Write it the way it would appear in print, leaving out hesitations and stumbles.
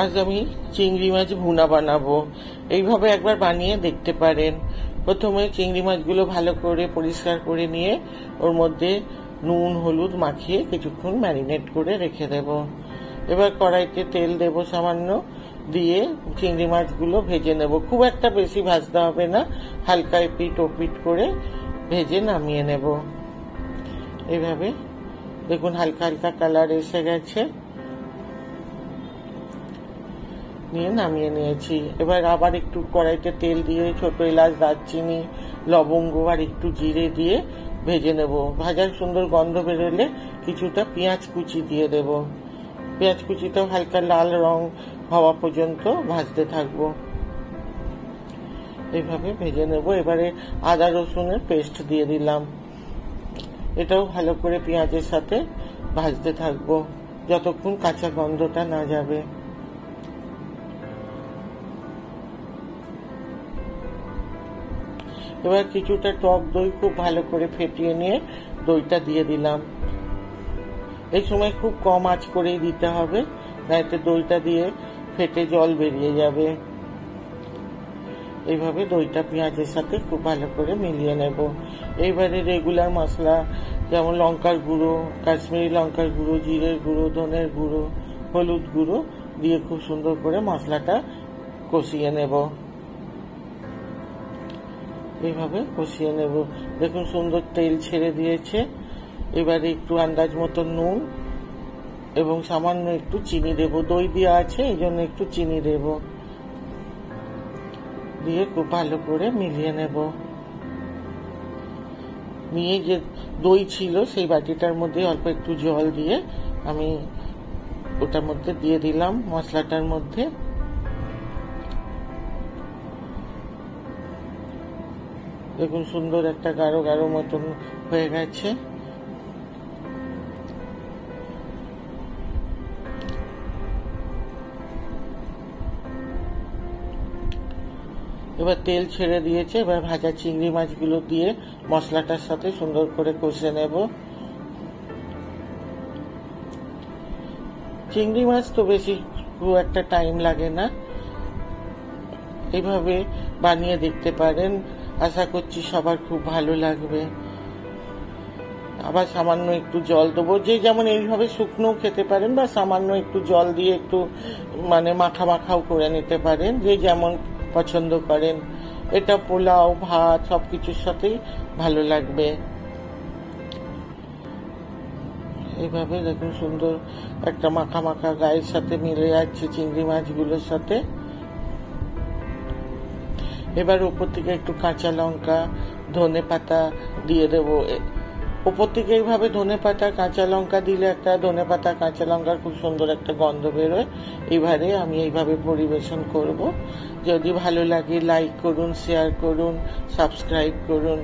আজ আমি চিংড়ি মাছ ভুনা বানাবো। এইভাবে একবার বানিয়ে দেখতে পারেন। প্রথমে চিংড়ি মাছগুলো ভালো করে পরিষ্কার করে নিয়ে ওর মধ্যে নুন হলুদ মাখিয়ে কিছুক্ষণ ম্যারিনেট করে রেখে দেব। এবার কড়াইতে তেল দেব সামান্য, দিয়ে চিংড়ি মাছগুলো ভেজে নেব। খুব একটা বেশি ভাজতে হবে না, হালকা এপিট ওপিট করে ভেজে নামিয়ে নেব। এইভাবে দেখুন হালকা হালকা কালার এসে গেছে, নিয়ে নামিয়ে নিয়েছি। এবার আবার একটু কড়াইতে তেল দিয়ে ছোট এলাচ দারচিনি লবঙ্গ আর একটু জিরে দিয়ে ভেজে নেব। ভাজার সুন্দর গন্ধ বেরোলে কিছুটা পেঁয়াজ কুচি দিয়ে দেব। পেঁয়াজ কুচিটাও হালকা লাল রং হওয়া পর্যন্ত ভাজতে থাকবো। এইভাবে ভেজে নেব। এবারে আদা রসুনের পেস্ট দিয়ে দিলাম, এটাও ভালো করে পেঁয়াজের সাথে ভাজতে থাকবো যতক্ষণ কাঁচা গন্ধটা না যাবে। এবার কিছুটা টক দই খুব ভালো করে ফেটিয়ে নিয়ে দইটা দিয়ে দিলাম। এই সময় খুব কম আঁচ করেই দিতে হবে, নয়তো দইটা দিয়ে ফেটে জল বেরিয়ে যাবে। এইভাবে দইটা পেঁয়াজের সাথে খুব ভালো করে মিলিয়ে নেব। এইবারে রেগুলার মশলা যেমন লঙ্কার গুঁড়ো, কাশ্মীরি লঙ্কার গুঁড়ো, জিরের গুঁড়ো, ধনের গুঁড়ো, হলুদ গুঁড়ো দিয়ে খুব সুন্দর করে মশলাটা কষিয়ে নেব। এইভাবে কষিয়ে নেব। দেখুন সুন্দর তেল ছেড়ে দিয়েছে। এবারে একটু আন্দাজ মতো নুন এবং সামান্য একটু চিনি দেব। দই দেওয়া আছে এই জন্য একটু চিনি দেব, দিয়ে খুব ভালো করে মিলিয়ে নেব। নিয়ে যে দই ছিল সেই বাটিটার মধ্যে অল্প একটু জল দিয়ে আমি ওটার মধ্যে দিয়ে দিলাম মশলাটার মধ্যে। দেখুন সুন্দর একটা গাঢ় গাঢ় মতন হয়ে গেছে। এবার তেল ছেড়ে দিয়েছে। এবার ভাজা চিংড়ি মাছগুলো দিয়ে মশলাটার সাথে সুন্দর করে কষে নেব। চিংড়ি মাছ তো বেশি খুব একটা টাইম লাগে না, এইভাবে বানিয়ে দেখতে পারেন। আশা করছি সবার খুব ভালো লাগবে। আবার সামান্য একটু জল দেবো, যে যেমন এইভাবে শুকনো খেতে পারেন বা সামান্য একটু জল দিয়ে একটু মাখা মাখাও করে নিতে পারেন, যে যেমন পছন্দ করেন। এটা পোলাও ভাত সবকিছুর সাথেই ভালো লাগবে। এইভাবে দেখুন সুন্দর একটা মাখা মাখা গায়ের সাথে মিলে যাচ্ছে চিংড়ি মাছগুলোর সাথে। এবার উপর থেকে একটু কাঁচা লঙ্কা ধনে পাতা দিয়ে দেবো। উপর থেকে এইভাবে ধনে পাতা কাঁচা লঙ্কা দিলে একটা ধনে পাতা কাঁচা লঙ্কার খুব সুন্দর একটা গন্ধ বেরোয়। এবারে আমি এইভাবে পরিবেশন করব। যদি ভালো লাগে লাইক করুন, শেয়ার করুন, সাবস্ক্রাইব করুন।